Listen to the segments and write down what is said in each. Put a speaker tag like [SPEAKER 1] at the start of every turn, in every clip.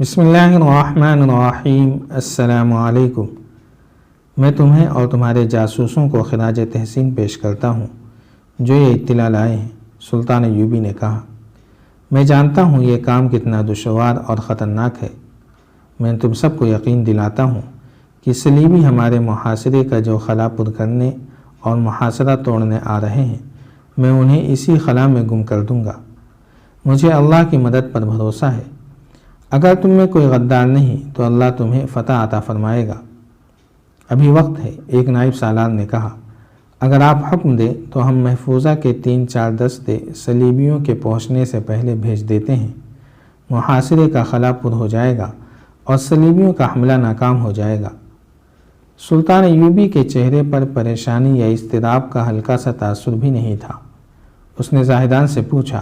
[SPEAKER 1] بسم اللہ الرحمن الرحیم۔ السلام علیکم۔ میں تمہیں اور تمہارے جاسوسوں کو خراج تحسین پیش کرتا ہوں جو یہ اطلاع لائے ہیں۔ سلطان ایوبی نے کہا، میں جانتا ہوں یہ کام کتنا دشوار اور خطرناک ہے۔ میں تم سب کو یقین دلاتا ہوں کہ صلیبی ہمارے محاصرے کا جو خلا پر کرنے اور محاصرہ توڑنے آ رہے ہیں، میں انہیں اسی خلا میں گم کر دوں گا۔ مجھے اللہ کی مدد پر بھروسہ ہے۔ اگر تم میں کوئی غدار نہیں تو اللہ تمہیں فتح عطا فرمائے گا۔ ابھی وقت ہے، ایک نائب سالار نے کہا۔ اگر آپ حکم دیں تو ہم محفوظہ کے 3-4 دستے صلیبیوں کے پہنچنے سے پہلے بھیج دیتے ہیں۔ محاصرے کا خلا پر ہو جائے گا اور صلیبیوں کا حملہ ناکام ہو جائے گا۔ سلطان ایوبی کے چہرے پر پریشانی یا اضطراب کا ہلکا سا تاثر بھی نہیں تھا۔ اس نے زاہدان سے پوچھا،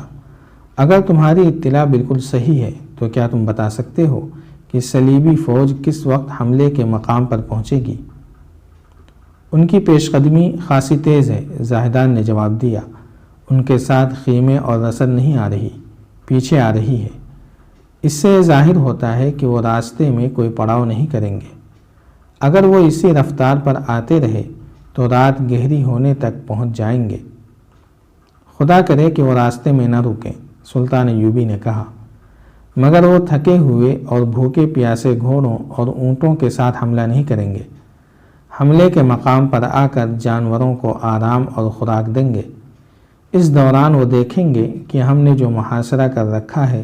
[SPEAKER 1] اگر تمہاری اطلاع بالکل صحیح ہے تو کیا تم بتا سکتے ہو کہ صلیبی فوج کس وقت حملے کے مقام پر پہنچے گی؟ ان کی پیش قدمی خاصی تیز ہے، زاہدان نے جواب دیا۔ ان کے ساتھ خیمے اور رسد نہیں آ رہی، پیچھے آ رہی ہے۔ اس سے ظاہر ہوتا ہے کہ وہ راستے میں کوئی پڑاؤ نہیں کریں گے۔ اگر وہ اسی رفتار پر آتے رہے تو رات گہری ہونے تک پہنچ جائیں گے۔ خدا کرے کہ وہ راستے میں نہ رکیں، سلطان ایوبی نے کہا، مگر وہ تھکے ہوئے اور بھوکے پیاسے گھوڑوں اور اونٹوں کے ساتھ حملہ نہیں کریں گے۔ حملے کے مقام پر آ کر جانوروں کو آرام اور خوراک دیں گے۔ اس دوران وہ دیکھیں گے کہ ہم نے جو محاصرہ کر رکھا ہے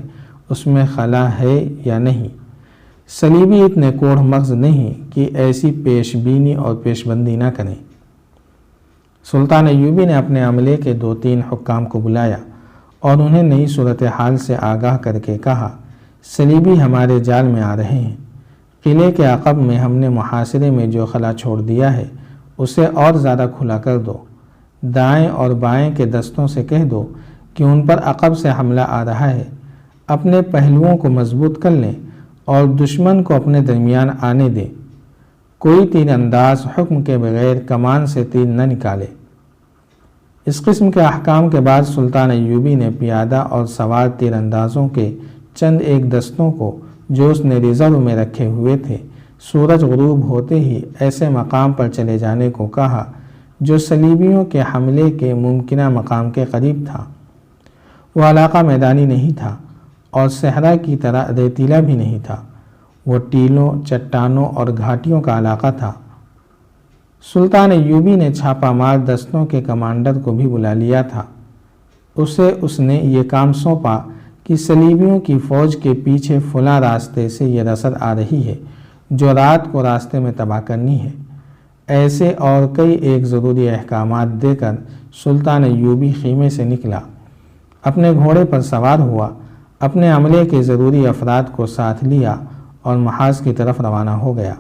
[SPEAKER 1] اس میں خلا ہے یا نہیں۔ صلیبی اتنے کوڑھ مغز نہیں کہ ایسی پیش بینی اور پیش بندی نہ کریں۔ سلطان ایوبی نے اپنے عملے کے 2-3 حکام کو بلایا اور انہیں نئی صورتحال سے آگاہ کر کے کہا، صلیبی ہمارے جال میں آ رہے ہیں۔ قلعے کے عقب میں ہم نے محاصرے میں جو خلا چھوڑ دیا ہے اسے اور زیادہ کھلا کر دو۔ دائیں اور بائیں کے دستوں سے کہہ دو کہ ان پر عقب سے حملہ آ رہا ہے۔ اپنے پہلوؤں کو مضبوط کر لیں اور دشمن کو اپنے درمیان آنے دیں۔ کوئی تیر انداز حکم کے بغیر کمان سے تیر نہ نکالے۔ اس قسم کے احکام کے بعد سلطان ایوبی نے پیادہ اور سوار تیر اندازوں کے چند ایک دستوں کو جو اس نے ریزرو میں رکھے ہوئے تھے، سورج غروب ہوتے ہی ایسے مقام پر چلے جانے کو کہا جو صلیبیوں کے حملے کے ممکنہ مقام کے قریب تھا۔ وہ علاقہ میدانی نہیں تھا اور صحرا کی طرح ریتیلا بھی نہیں تھا، وہ ٹیلوں، چٹانوں اور گھاٹیوں کا علاقہ تھا۔ سلطان ایوبی نے چھاپہ مار دستوں کے کمانڈر کو بھی بلا لیا تھا۔ اس نے یہ کام سونپا کہ صلیبیوں کی فوج کے پیچھے فلاں راستے سے یہ رسد آ رہی ہے جو رات کو راستے میں تباہ کرنی ہے۔ ایسے اور کئی ایک ضروری احکامات دے کر سلطان ایوبی خیمے سے نکلا، اپنے گھوڑے پر سوار ہوا، اپنے عملے کے ضروری افراد کو ساتھ لیا اور محاذ کی طرف روانہ ہو گیا۔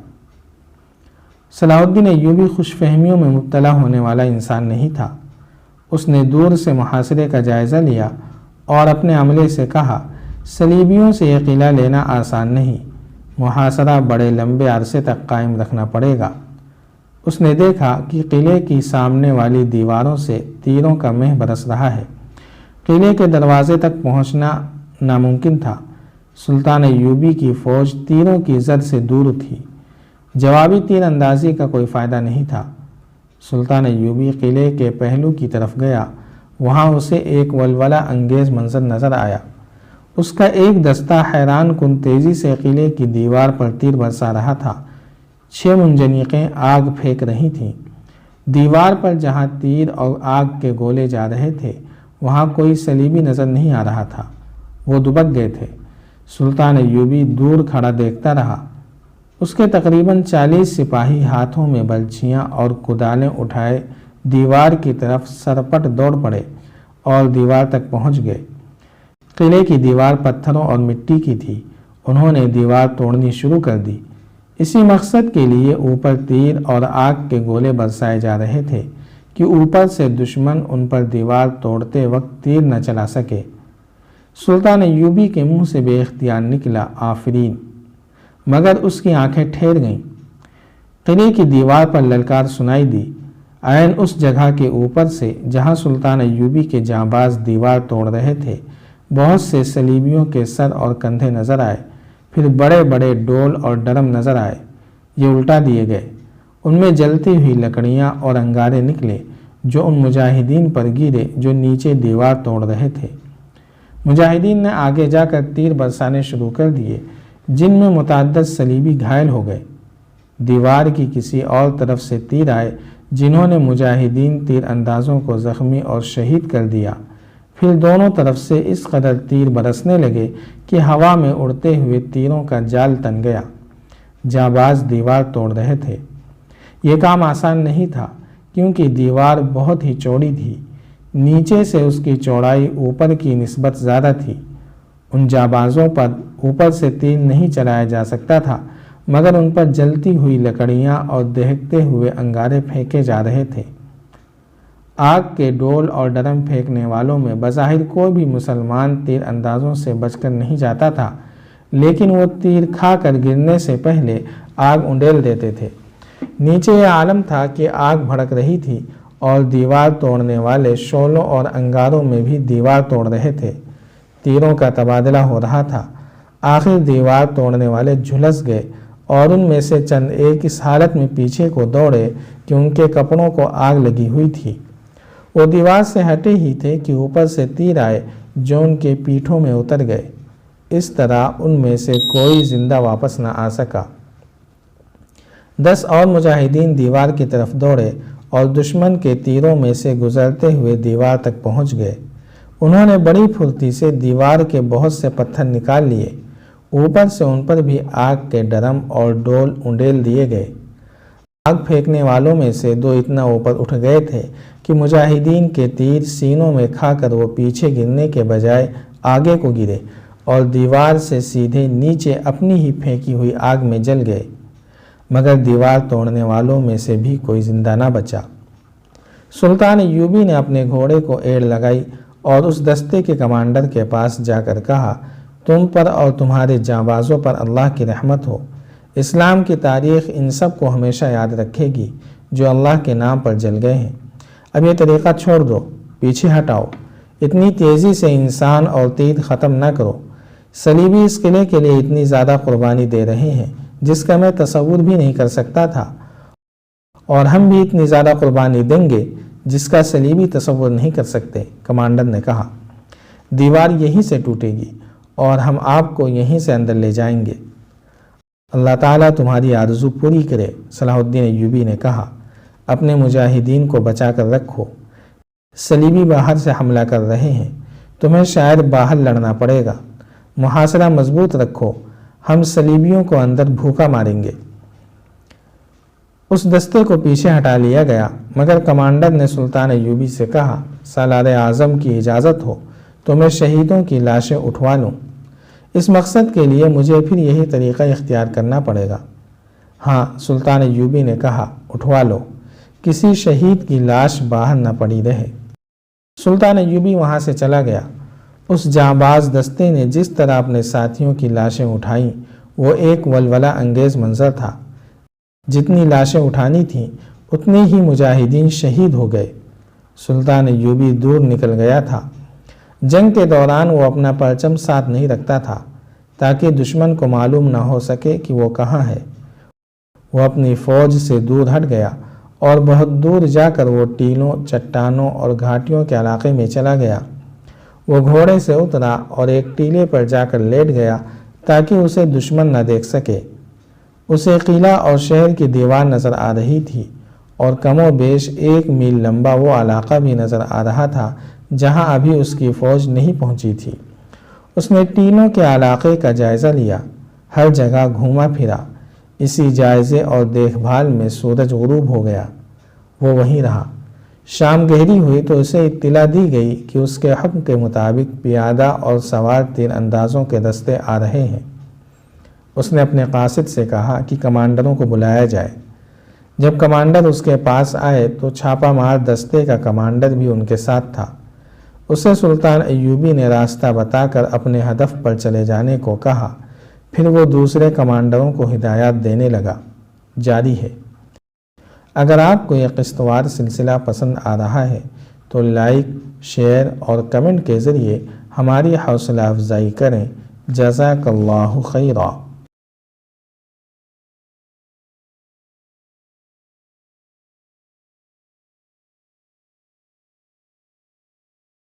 [SPEAKER 1] صلاح الدین ایوبی خوش فہمیوں میں مبتلا ہونے والا انسان نہیں تھا۔ اس نے دور سے محاصرے کا جائزہ لیا اور اپنے عملے سے کہا، صلیبیوں سے یہ قلعہ لینا آسان نہیں، محاصرہ بڑے لمبے عرصے تک قائم رکھنا پڑے گا۔ اس نے دیکھا کہ قلعے کی سامنے والی دیواروں سے تیروں کا مہ برس رہا ہے۔ قلعے کے دروازے تک پہنچنا ناممکن تھا۔ سلطان ایوبی کی فوج تیروں کی زد سے دور تھی۔ جوابی تیر اندازی کا کوئی فائدہ نہیں تھا۔ سلطان ایوبی قلعے کے پہلو کی طرف گیا۔ وہاں اسے ایک ولولہ انگیز منظر نظر آیا۔ اس کا ایک دستہ حیران کن تیزی سے قلعے کی دیوار پر تیر برسا رہا تھا۔ 6 منجنیقیں آگ پھینک رہی تھیں۔ دیوار پر جہاں تیر اور آگ کے گولے جا رہے تھے وہاں کوئی صلیبی نظر نہیں آ رہا تھا۔ وہ دبک گئے تھے۔ سلطان ایوبی دور کھڑا دیکھتا رہا۔ اس کے تقریباً 40 سپاہی ہاتھوں میں بلچیاں اور کدالیں اٹھائے دیوار کی طرف سرپٹ دوڑ پڑے اور دیوار تک پہنچ گئے۔ قلعے کی دیوار پتھروں اور مٹی کی تھی۔ انہوں نے دیوار توڑنی شروع کر دی۔ اسی مقصد کے لیے اوپر تیر اور آگ کے گولے برسائے جا رہے تھے کہ اوپر سے دشمن ان پر دیوار توڑتے وقت تیر نہ چلا سکے۔ سلطان ایوبی کے منہ سے بے اختیار نکلا، آفرین، مگر اس کی آنکھیں ٹھہر گئیں۔ قلعے کی دیوار پر للکار سنائی دی، عین اس جگہ کے اوپر سے جہاں سلطان ایوبی کے جانباز دیوار توڑ رہے تھے۔ بہت سے صلیبیوں کے سر اور کندھے نظر آئے، پھر بڑے بڑے ڈول اور ڈرم نظر آئے، یہ الٹا دیے گئے۔ ان میں جلتی ہوئی لکڑیاں اور انگارے نکلے جو ان مجاہدین پر گرے جو نیچے دیوار توڑ رہے تھے۔ مجاہدین نے آگے جا کر تیر برسانے شروع کر دیے جن میں متعدد صلیبی گھائل ہو گئے۔ دیوار کی کسی اور طرف سے تیر آئے جنہوں نے مجاہدین تیر اندازوں کو زخمی اور شہید کر دیا۔ پھر دونوں طرف سے اس قدر تیر برسنے لگے کہ ہوا میں اڑتے ہوئے تیروں کا جال تن گیا۔ جانباز دیوار توڑ رہے تھے۔ یہ کام آسان نہیں تھا کیونکہ دیوار بہت ہی چوڑی تھی، نیچے سے اس کی چوڑائی اوپر کی نسبت زیادہ تھی۔ ان جانبازوں پر اوپر سے تیر نہیں چلایا جا سکتا تھا مگر ان پر جلتی ہوئی لکڑیاں اور دہکتے ہوئے انگارے پھینکے جا رہے تھے۔ آگ کے ڈول اور ڈرم پھینکنے والوں میں بظاہر کوئی بھی مسلمان تیر اندازوں سے بچ کر نہیں جاتا تھا، لیکن وہ تیر کھا کر گرنے سے پہلے آگ انڈیل دیتے تھے۔ نیچے یہ عالم تھا کہ آگ بھڑک رہی تھی اور دیوار توڑنے والے شعلوں اور انگاروں میں بھی دیوار توڑ رہے تھے۔ تیروں کا تبادلہ ہو رہا تھا۔ آخر دیوار توڑنے والے جھلس گئے اور ان میں سے چند ایک اس حالت میں پیچھے کو دوڑے کہ ان کے کپڑوں کو آگ لگی ہوئی تھی۔ وہ دیوار سے ہٹے ہی تھے کہ اوپر سے تیر آئے جو ان کے پیٹھوں میں اتر گئے۔ اس طرح ان میں سے کوئی زندہ واپس نہ آ سکا۔ 10 اور مجاہدین دیوار کی طرف دوڑے اور دشمن کے تیروں میں سے گزرتے ہوئے دیوار تک پہنچ گئے۔ انہوں نے بڑی پھرتی سے دیوار کے بہت سے پتھر نکال لیے۔ اوپر سے ان پر بھی آگ کے ڈرم اور ڈول انڈیل دیے گئے۔ آگ پھینکنے والوں میں سے 2 اتنا اوپر اٹھ گئے تھے کہ مجاہدین کے تیر سینوں میں کھا کر وہ پیچھے گرنے کے بجائے آگے کو گرے اور دیوار سے سیدھے نیچے اپنی ہی پھینکی ہوئی آگ میں جل گئے، مگر دیوار توڑنے والوں میں سے بھی کوئی زندہ نہ بچا۔ سلطان ایوبی نے اپنے گھوڑے کو ایڑ لگائی اور اس دستے کے کمانڈر کے پاس جا کر کہا، تم پر اور تمہارے جانبازوں پر اللہ کی رحمت ہو۔ اسلام کی تاریخ ان سب کو ہمیشہ یاد رکھے گی جو اللہ کے نام پر جل گئے ہیں۔ اب یہ طریقہ چھوڑ دو، پیچھے ہٹاؤ، اتنی تیزی سے انسان اور تیر ختم نہ کرو۔ صلیبی اس قلعے کے لیے اتنی زیادہ قربانی دے رہے ہیں جس کا میں تصور بھی نہیں کر سکتا تھا، اور ہم بھی اتنی زیادہ قربانی دیں گے جس کا صلیبی تصور نہیں کر سکتے۔ کمانڈر نے کہا، دیوار یہیں سے ٹوٹے گی اور ہم آپ کو یہیں سے اندر لے جائیں گے۔ اللہ تعالیٰ تمہاری آرزو پوری کرے۔ صلاح الدین ایوبی نے کہا، اپنے مجاہدین کو بچا کر رکھو، صلیبی باہر سے حملہ کر رہے ہیں، تمہیں شاید باہر لڑنا پڑے گا، محاصرہ مضبوط رکھو، ہم صلیبیوں کو اندر بھوکا ماریں گے۔ اس دستے کو پیچھے ہٹا لیا گیا، مگر کمانڈر نے سلطان ایوبی سے کہا، سالار اعظم کی اجازت ہو تو میں شہیدوں کی لاشیں اٹھوا لوں۔ اس مقصد کے لیے مجھے پھر یہی طریقہ اختیار کرنا پڑے گا۔ ہاں، سلطان ایوبی نے کہا، اٹھوا لو، کسی شہید کی لاش باہر نہ پڑی رہے۔ سلطان ایوبی وہاں سے چلا گیا۔ اس جانباز دستے نے جس طرح اپنے ساتھیوں کی لاشیں اٹھائیں وہ ایک ولولہ انگیز منظر تھا۔ جتنی لاشیں اٹھانی تھیں اتنی ہی مجاہدین شہید ہو گئے۔ سلطان ایوبی دور نکل گیا تھا۔ جنگ کے دوران وہ اپنا پرچم ساتھ نہیں رکھتا تھا تاکہ دشمن کو معلوم نہ ہو سکے کہ وہ کہاں ہے۔ وہ اپنی فوج سے دور ہٹ گیا اور بہت دور جا کر وہ ٹیلوں، چٹانوں اور گھاٹیوں کے علاقے میں چلا گیا۔ وہ گھوڑے سے اترا اور ایک ٹیلے پر جا کر لیٹ گیا تاکہ اسے دشمن نہ دیکھ سکے۔ اسے قلعہ اور شہر کی دیوار نظر آ رہی تھی اور کم و بیش 1 میل لمبا وہ علاقہ بھی نظر آ رہا تھا جہاں ابھی اس کی فوج نہیں پہنچی تھی۔ اس نے ٹیلوں کے علاقے کا جائزہ لیا، ہر جگہ گھوما پھرا۔ اسی جائزے اور دیکھ بھال میں سورج غروب ہو گیا۔ وہ وہیں رہا۔ شام گہری ہوئی تو اسے اطلاع دی گئی کہ اس کے حکم کے مطابق پیادہ اور سوار تیر اندازوں کے دستے آ رہے ہیں۔ اس نے اپنے قاصد سے کہا کہ کمانڈروں کو بلایا جائے۔ جب کمانڈر اس کے پاس آئے تو چھاپا مار دستے کا کمانڈر بھی ان کے ساتھ تھا۔ اسے سلطان ایوبی نے راستہ بتا کر اپنے ہدف پر چلے جانے کو کہا، پھر وہ دوسرے کمانڈروں کو ہدایات دینے لگا۔ جاری ہے۔ اگر آپ کو یہ قسط وار سلسلہ پسند آ رہا ہے تو لائک، شیئر اور کمنٹ کے ذریعے ہماری حوصلہ افزائی کریں۔ جزاک اللہ خیرا۔